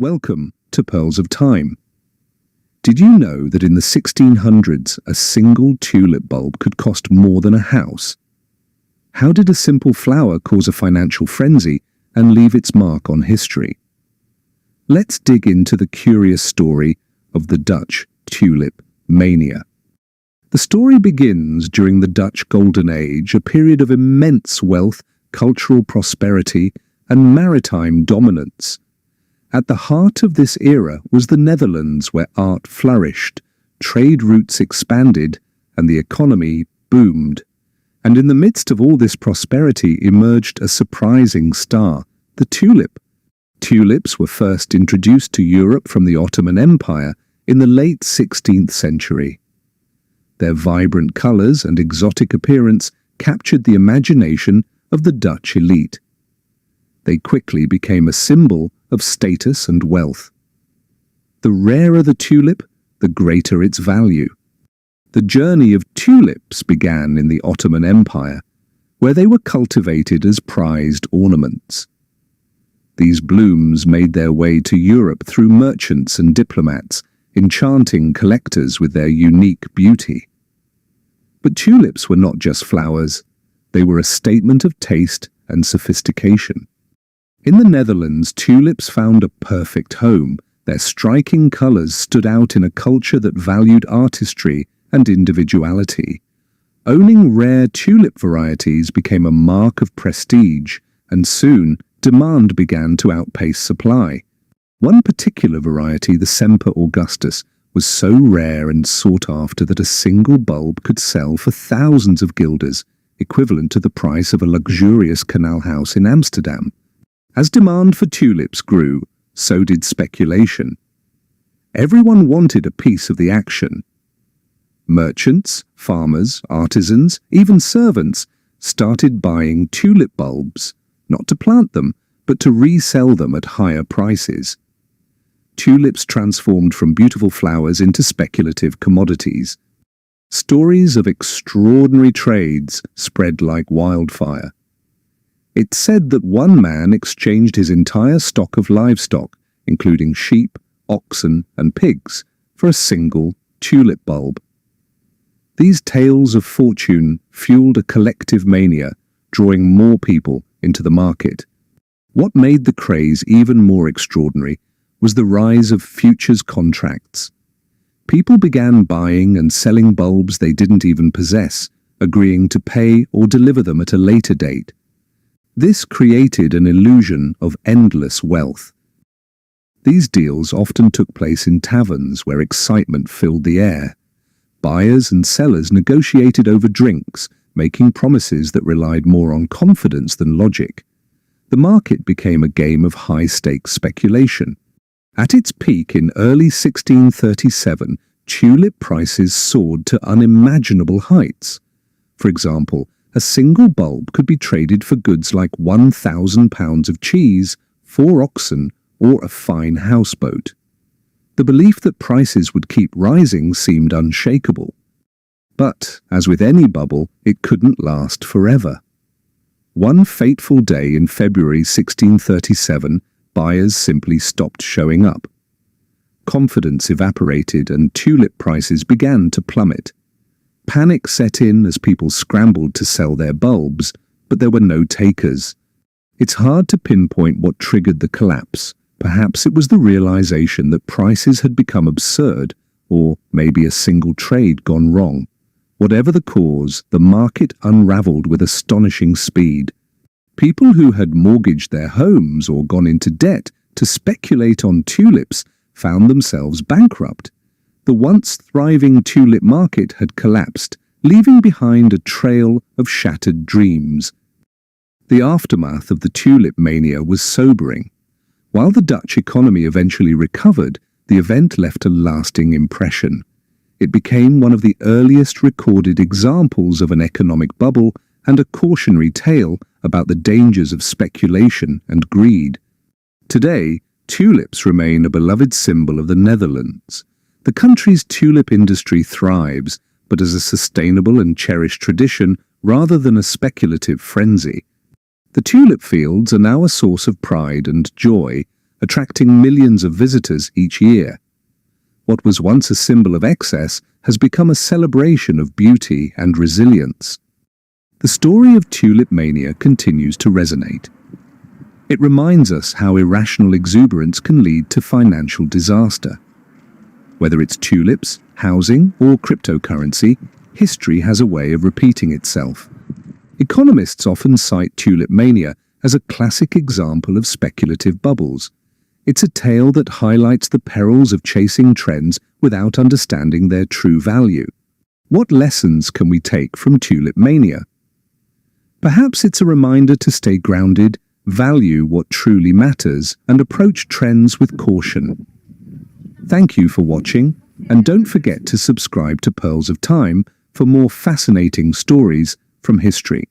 Welcome to Pearls of Time. Did you know that in the 1600s a single tulip bulb could cost more than a house? How did a simple flower cause a financial frenzy and leave its mark on history? Let's dig into the curious story of the Dutch tulip mania. The story begins during the Dutch Golden Age, a period of immense wealth, cultural prosperity, and maritime dominance. At the heart of this era was the Netherlands, where art flourished, trade routes expanded, and the economy boomed. And in the midst of all this prosperity emerged a surprising star, the tulip. Tulips were first introduced to Europe from the Ottoman Empire in the late 16th century. Their vibrant colors and exotic appearance captured the imagination of the Dutch elite. They quickly became a symbol of status and wealth. The rarer the tulip, the greater its value. The journey of tulips began in the Ottoman Empire, where they were cultivated as prized ornaments. These blooms made their way to Europe through merchants and diplomats, enchanting collectors with their unique beauty. But tulips were not just flowers. They were a statement of taste and sophistication. In the Netherlands, tulips found a perfect home. Their striking colors stood out in a culture that valued artistry and individuality. Owning rare tulip varieties became a mark of prestige, and soon demand began to outpace supply. One particular variety, the Semper Augustus, was so rare and sought after that a single bulb could sell for thousands of guilders, equivalent to the price of a luxurious canal house in Amsterdam. As demand for tulips grew, so did speculation. Everyone wanted a piece of the action. Merchants, farmers, artisans, even servants started buying tulip bulbs, not to plant them, but to resell them at higher prices. Tulips transformed from beautiful flowers into speculative commodities. Stories of extraordinary trades spread like wildfire. It's said that one man exchanged his entire stock of livestock, including sheep, oxen, and pigs, for a single tulip bulb. These tales of fortune fueled a collective mania, drawing more people into the market. What made the craze even more extraordinary was the rise of futures contracts. People began buying and selling bulbs they didn't even possess, agreeing to pay or deliver them at a later date. This created an illusion of endless wealth. These deals often took place in taverns where excitement filled the air. Buyers and sellers negotiated over drinks, making promises that relied more on confidence than logic. The market became a game of high-stakes speculation. At its peak in early 1637, tulip prices soared to unimaginable heights. For example, a single bulb could be traded for goods like 1,000 pounds of cheese, 4 oxen, or a fine houseboat. The belief that prices would keep rising seemed unshakable. But, as with any bubble, it couldn't last forever. One fateful day in February 1637, buyers simply stopped showing up. Confidence evaporated and tulip prices began to plummet. Panic set in as people scrambled to sell their bulbs, but there were no takers. It's hard to pinpoint what triggered the collapse. Perhaps it was the realization that prices had become absurd, or maybe a single trade gone wrong. Whatever the cause, the market unraveled with astonishing speed. People who had mortgaged their homes or gone into debt to speculate on tulips found themselves bankrupt. The once thriving tulip market had collapsed, leaving behind a trail of shattered dreams. The aftermath of the tulip mania was sobering. While the Dutch economy eventually recovered, the event left a lasting impression. It became one of the earliest recorded examples of an economic bubble and a cautionary tale about the dangers of speculation and greed. Today, tulips remain a beloved symbol of the Netherlands. The country's tulip industry thrives, but as a sustainable and cherished tradition rather than a speculative frenzy. The tulip fields are now a source of pride and joy, attracting millions of visitors each year. What was once a symbol of excess has become a celebration of beauty and resilience. The story of tulip mania continues to resonate. It reminds us how irrational exuberance can lead to financial disaster. Whether it's tulips, housing, or cryptocurrency, history has a way of repeating itself. Economists often cite tulip mania as a classic example of speculative bubbles. It's a tale that highlights the perils of chasing trends without understanding their true value. What lessons can we take from tulip mania? Perhaps it's a reminder to stay grounded, value what truly matters, and approach trends with caution. Thank you for watching, and don't forget to subscribe to Pearls of Time for more fascinating stories from history.